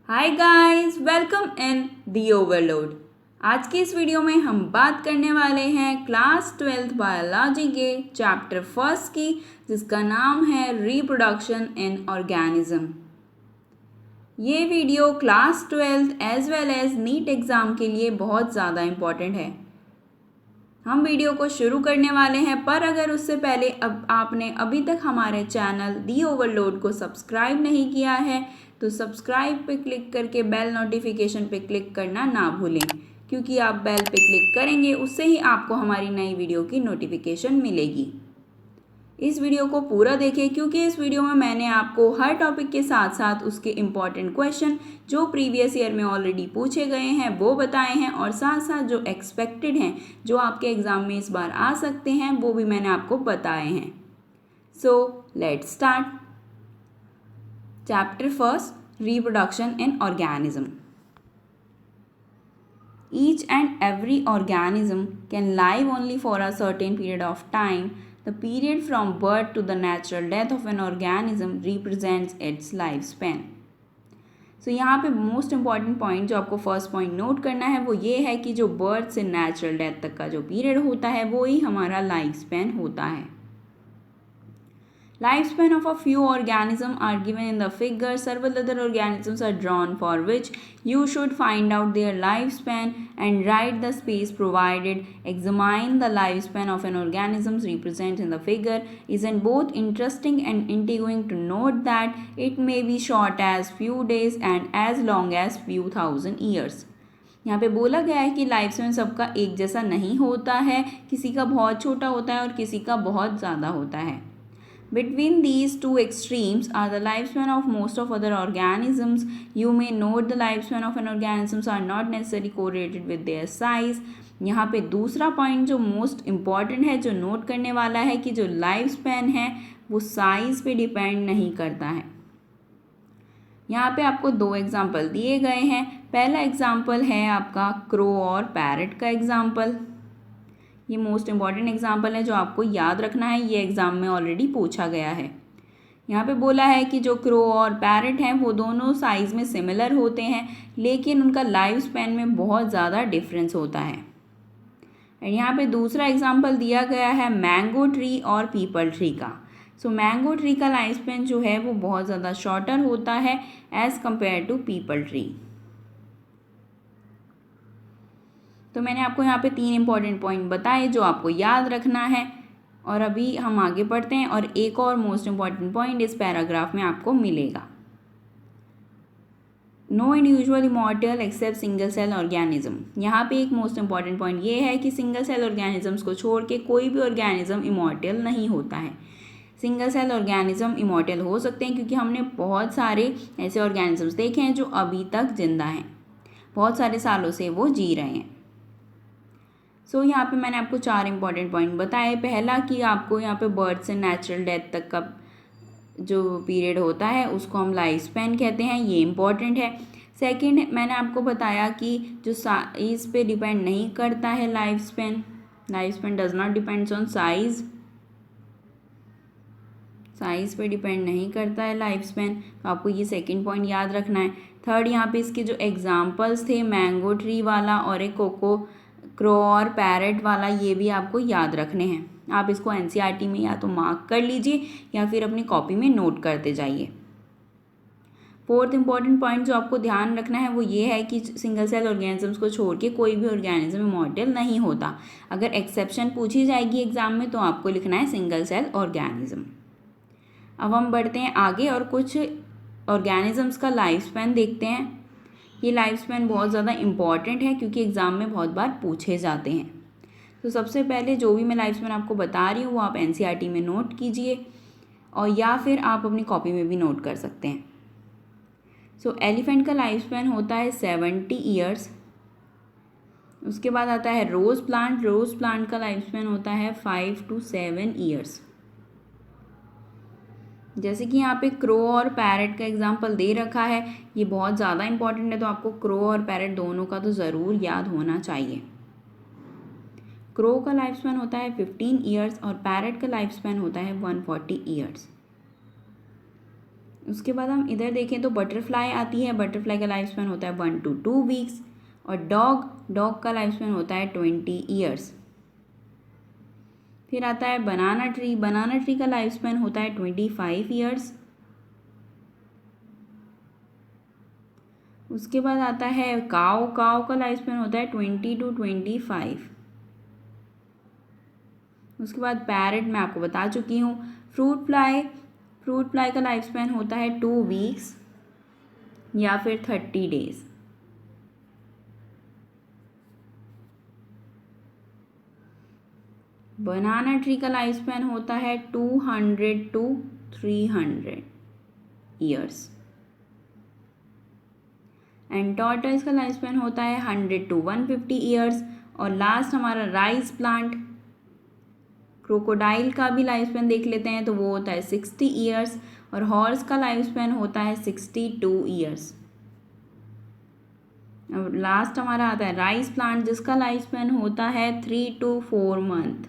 Hi guys, welcome in the overload. आज की इस वीडियो में हम बात करने वाले हैं क्लास 12th बायोलॉजी के चैप्टर फर्स्ट की, जिसका नाम है रिप्रोडक्शन इन ऑर्गेनिज्म। ये video class 12th as well as NEET exam के लिए बहुत ज़्यादा इम्पॉर्टेंट है। हम वीडियो को शुरू करने वाले हैं, पर अगर उससे पहले अब आपने अभी तक हमारे चैनल दी ओवरलोड को सब्सक्राइब नहीं किया है तो सब्सक्राइब पे क्लिक करके बेल नोटिफिकेशन पे क्लिक करना ना भूलें, क्योंकि आप बेल पे क्लिक करेंगे उससे ही आपको हमारी नई वीडियो की नोटिफिकेशन मिलेगी। इस वीडियो को पूरा देखें, क्योंकि इस वीडियो में मैंने आपको हर टॉपिक के साथ साथ उसके इम्पॉर्टेंट क्वेश्चन जो प्रीवियस ईयर में ऑलरेडी पूछे गए हैं वो बताए हैं, और साथ साथ जो एक्सपेक्टेड हैं, जो आपके एग्ज़ाम में इस बार आ सकते हैं, वो भी मैंने आपको बताए हैं। So let's start. Chapter first, reproduction in organism. Each and every organism can live only for a certain period of time. The period from birth to the natural death of an organism represents its lifespan. So यहाँ पे most important point जो आपको first point note करना है वो ये है कि जो बर्थ से नेचुरल डेथ तक का जो पीरियड होता है वो ही हमारा लाइफ स्पैन होता है। Lifespan of a few organisms are given in the figure. Several other organisms are drawn, for which you should find out their lifespan and write the space provided. Examine the lifespan of an organism represented in the figure. Isn't both interesting and intriguing to note that it may be short as few days and as long as few thousand years. यहाँ पे बोला गया है कि life span सबका एक जैसा नहीं होता है, किसी का बहुत छोटा होता है और किसी का बहुत ज़्यादा होता है। Between these two extremes are the lifespan of most of other organisms. You may note the lifespan of an organisms are not necessarily correlated with their size. यहाँ पे दूसरा पॉइंट जो मोस्ट इम्पॉर्टेंट है, जो नोट करने वाला है, कि जो लाइफ स्पैन है वो साइज़ पे डिपेंड नहीं करता है। यहाँ पे आपको दो एग्जाम्पल दिए गए हैं। पहला एग्जाम्पल है आपका क्रो और पैरट का एग्जाम्पल। ये मोस्ट इम्पॉर्टेंट एग्जाम्पल है जो आपको याद रखना है, ये एग्ज़ाम में ऑलरेडी पूछा गया है। यहाँ पे बोला है कि जो क्रो और पैरट हैं वो दोनों साइज़ में सिमिलर होते हैं, लेकिन उनका लाइफ स्पैन में बहुत ज़्यादा डिफरेंस होता है। एंड यहाँ पे दूसरा एग्जाम्पल दिया गया है मैंगो ट्री और पीपल ट्री का। सो मैंगो ट्री का लाइफ स्पैन जो है वो बहुत ज़्यादा शॉर्टर होता है as compare to peepal tree. तो मैंने आपको यहाँ पे 3 इंपॉर्टेंट पॉइंट बताए जो आपको याद रखना है, और अभी हम आगे बढ़ते हैं और एक और मोस्ट इम्पॉर्टेंट पॉइंट इस पैराग्राफ में आपको मिलेगा। No individual immortal except single cell organism. यहाँ पे एक मोस्ट इम्पॉर्टेंट पॉइंट ये है कि सिंगल सेल ऑर्गेनिजम्स को छोड़ के कोई भी ऑर्गेनिज्म इमॉर्टल नहीं होता है। सिंगल सेल ऑर्गेनिज्म इमॉर्टल हो सकते हैं क्योंकि हमने बहुत सारे ऐसे ऑर्गेनिजम्स देखे हैं जो अभी तक जिंदा हैं, बहुत सारे सालों से वो जी रहे हैं। सो यहाँ पे मैंने आपको 4 इंपॉर्टेंट पॉइंट बताए। पहला कि आपको यहाँ पे बर्थ से नेचुरल डेथ तक का जो पीरियड होता है उसको हम लाइफ स्पैन कहते हैं, ये इम्पॉर्टेंट है। सेकंड, मैंने आपको बताया कि जो साइज़ पे डिपेंड नहीं करता है life span does not depends on size पे डिपेंड नहीं करता है लाइफ स्पैन, तो आपको ये सेकंड पॉइंट याद रखना है। थर्ड, यहाँ पे इसके जो एग्जाम्पल्स थे मैंगो ट्री वाला और एक क्रो और पैरट वाला, ये भी आपको याद रखने हैं। आप इसको एनसीईआरटी में या तो मार्क कर लीजिए या फिर अपनी कॉपी में नोट करते जाइए। फोर्थ इंपॉर्टेंट पॉइंट जो आपको ध्यान रखना है वो ये है कि सिंगल सेल ऑर्गेनिजम्स को छोड़ के कोई भी ऑर्गेनिज्म इमॉर्टल नहीं होता। अगर एक्सेप्शन पूछी जाएगी एग्जाम में तो आपको लिखना है सिंगल सेल ऑर्गेनिज्म। अब हम बढ़ते हैं आगे और कुछ ऑर्गेनिजम्स का लाइफ स्पैन देखते हैं। ये लाइफ स्पैन बहुत ज़्यादा इम्पॉर्टेंट है क्योंकि एग्ज़ाम में बहुत बार पूछे जाते हैं। तो सबसे पहले जो भी मैं लाइफ स्पैन आपको बता रही हूँ वो आप एनसीईआरटी में नोट कीजिए, और या फिर आप अपनी कॉपी में भी नोट कर सकते हैं। सो एलिफेंट का लाइफ स्पैन होता है 70 ईयर्स। उसके बाद आता है रोज़ प्लांट का लाइफ स्पैन होता है 5 to 7 ईयर्स। जैसे कि यहाँ पे क्रो और पैरट का एग्जाम्पल दे रखा है, ये बहुत ज़्यादा इंपॉर्टेंट है, तो आपको क्रो और पैरट दोनों का तो ज़रूर याद होना चाहिए। क्रो का लाइफ स्पैन होता है 15 ईयर्स और पैरट का लाइफ स्पैन होता है 140 ईयर्स। उसके बाद हम इधर देखें तो बटरफ्लाई आती है। बटरफ्लाई का लाइफ स्पैन होता है 1 to 2 वीक्स। और डॉग का लाइफ स्पैन होता है 20 ईयर्स। फिर आता है बनाना ट्री। बनाना ट्री का लाइफ स्पैन होता है 25 ईयर्स। उसके बाद आता है काऊ का लाइफ स्पैन होता है 20 to 25। उसके बाद पैरट मैं आपको बता चुकी हूँ। फ्रूट फ्लाई का लाइफ स्पैन होता है 2 वीक्स या फिर 30 डेज। बनाना ट्री का लाइफ स्पैन होता है 200 to 300 ईयर्स। एंड टॉर्टोइज का लाइफ स्पैन होता है 100 to 150 ईयर्स। और लास्ट हमारा राइस प्लांट क्रोकोडाइल का भी लाइफ स्पैन देख लेते हैं तो वो होता है 60 ईयर्स। और हॉर्स का लाइफ स्पैन होता है 62 ईयर्स। अब लास्ट हमारा आता है राइस प्लांट जिसका लाइफ स्पैन होता है 3 to 4 मंथ।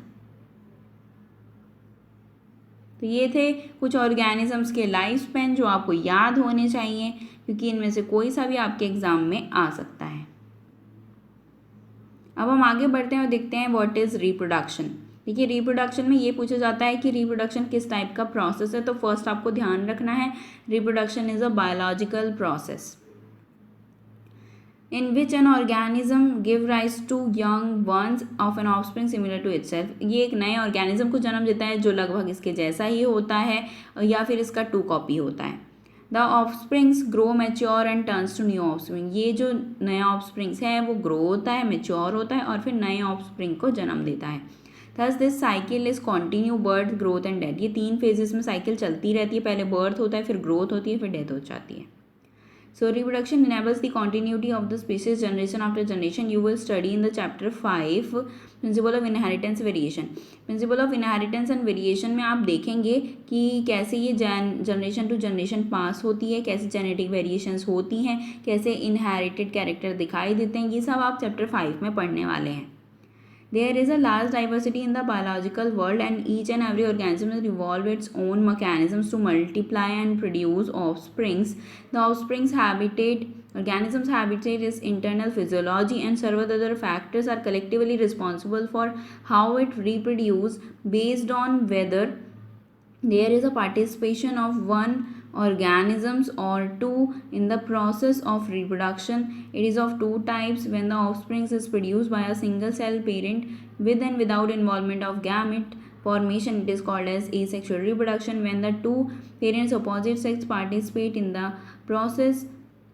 तो ये थे कुछ ऑर्गेनिजम्स के लाइफ स्पैन जो आपको याद होने चाहिए, क्योंकि इनमें से कोई सा भी आपके एग्जाम में आ सकता है। अब हम आगे बढ़ते हैं और देखते हैं व्हाट इज रिप्रोडक्शन। देखिए रिप्रोडक्शन में ये पूछा जाता है कि रिप्रोडक्शन किस टाइप का प्रोसेस है। तो फर्स्ट आपको ध्यान रखना है reproduction is a biological process in which an organism give rise to young ones of an offspring similar to itself। ये एक नए ऑर्गेनिज्म को जन्म देता है जो लगभग इसके जैसा ही होता है या फिर इसका 2 कॉपी होता है। The offsprings grow mature and turns to new offspring. ये जो नया ऑफस्प्रिंग्स है वो ग्रो होता है, मैच्योर होता है और फिर नए ऑफस्प्रिंग को जन्म देता है। Thus this cycle is continue birth growth and death. ये 3 फेजेस में साइकिल चलती रहती है। पहले बर्थ होता है, फिर ग्रोथ होती है, फिर डेथ हो जाती है। So reproduction enables the continuity of the species generation after generation. You will study in the chapter 5 principle of inheritance variation. Principle of inheritance and variation में आप देखेंगे कि कैसे ये जनरेशन टू जनरेशन पास होती है, कैसे जेनेटिक वेरिएशंस होती हैं, कैसे इनहेरिटेड कैरेक्टर दिखाई देते हैं, ये सब आप चैप्टर 5 में पढ़ने वाले हैं। There is a large diversity in the biological world and each and every organism has evolved its own mechanisms to multiply and produce offsprings. The offspring's organism's habitat is internal physiology and several other factors are collectively responsible for how it reproduces based on whether there is a participation of one organisms or two in the process of reproduction. It is of 2 types when the offspring is produced by a single cell parent with and without involvement of gamete formation. It is called as asexual reproduction. When the 2 parents opposite sex participate in the process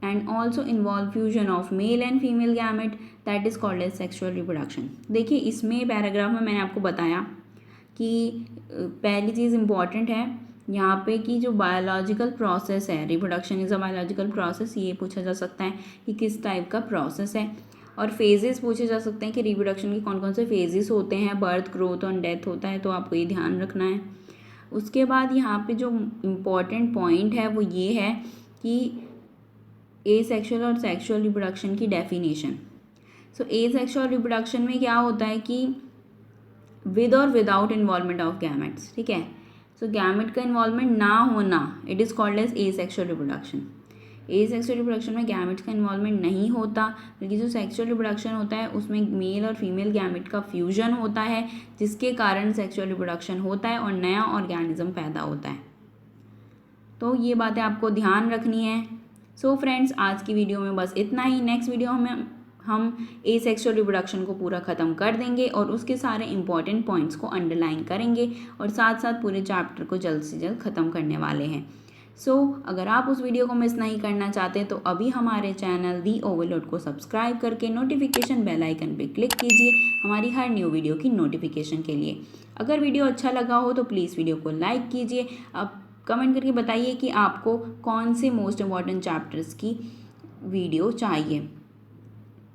and also involve fusion of male and female gamete, that is called as sexual reproduction. देखिए इसमें paragraph में मैंने आपको बताया कि पहली चीज़ important है यहाँ पे कि जो बायोलॉजिकल प्रोसेस है, reproduction is a biological process, ये पूछा जा सकता है कि किस टाइप का प्रोसेस है। और फेजेस पूछे जा सकते हैं कि रिप्रोडक्शन के कौन कौन से फेजेस होते हैं, बर्थ ग्रोथ और डेथ होता है, तो आपको ये ध्यान रखना है। उसके बाद यहाँ पे जो इम्पॉर्टेंट पॉइंट है वो ये है कि एसेक्सुअल और सेक्सुअल रिप्रोडक्शन की डेफिनेशन। सो एसेक्सुअल रिप्रोडक्शन में क्या होता है कि विद और विदाउट इन्वॉल्वमेंट ऑफ गैमेट्स, ठीक है। सो गैमेट का इन्वॉल्वमेंट ना होना, it is called as asexual reproduction. Asexual reproduction में गैमेट्स का इन्वॉल्वमेंट नहीं होता, बल्कि जो सेक्सुअल रिप्रोडक्शन होता है उसमें मेल और फीमेल गैमेट का फ्यूजन होता है, जिसके कारण सेक्सुअल रिप्रोडक्शन होता है और नया ऑर्गेनिज्म पैदा होता है। तो ये बातें आपको ध्यान रखनी है। सो फ्रेंड्स, आज की वीडियो में बस इतना ही। नेक्स्ट वीडियो में हम एसेक्सुअल रिप्रोडक्शन को पूरा ख़त्म कर देंगे और उसके सारे इंपॉर्टेंट पॉइंट्स को अंडरलाइन करेंगे और साथ साथ पूरे चैप्टर को जल्द से जल्द ख़त्म करने वाले हैं। सो अगर आप उस वीडियो को मिस नहीं करना चाहते तो अभी हमारे चैनल दी ओवरलोड को सब्सक्राइब करके नोटिफिकेशन बेल आइकन पर क्लिक कीजिए हमारी हर न्यू वीडियो की नोटिफिकेशन के लिए। अगर वीडियो अच्छा लगा हो तो प्लीज़ वीडियो को लाइक कीजिए। अब कमेंट करके बताइए कि आपको कौन से मोस्ट इम्पॉर्टेंट चैप्टर्स की वीडियो चाहिए,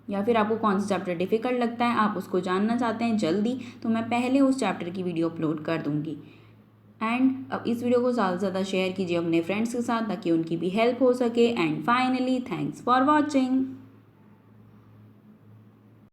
या फिर आपको कौन सा चैप्टर डिफ़िकल्ट लगता है, आप उसको जानना चाहते हैं जल्दी, तो मैं पहले उस चैप्टर की वीडियो अपलोड कर दूँगी। एंड अब इस वीडियो को ज़्यादा से ज़्यादा शेयर कीजिए अपने फ्रेंड्स के साथ ताकि उनकी भी हेल्प हो सके। And finally thanks for watching.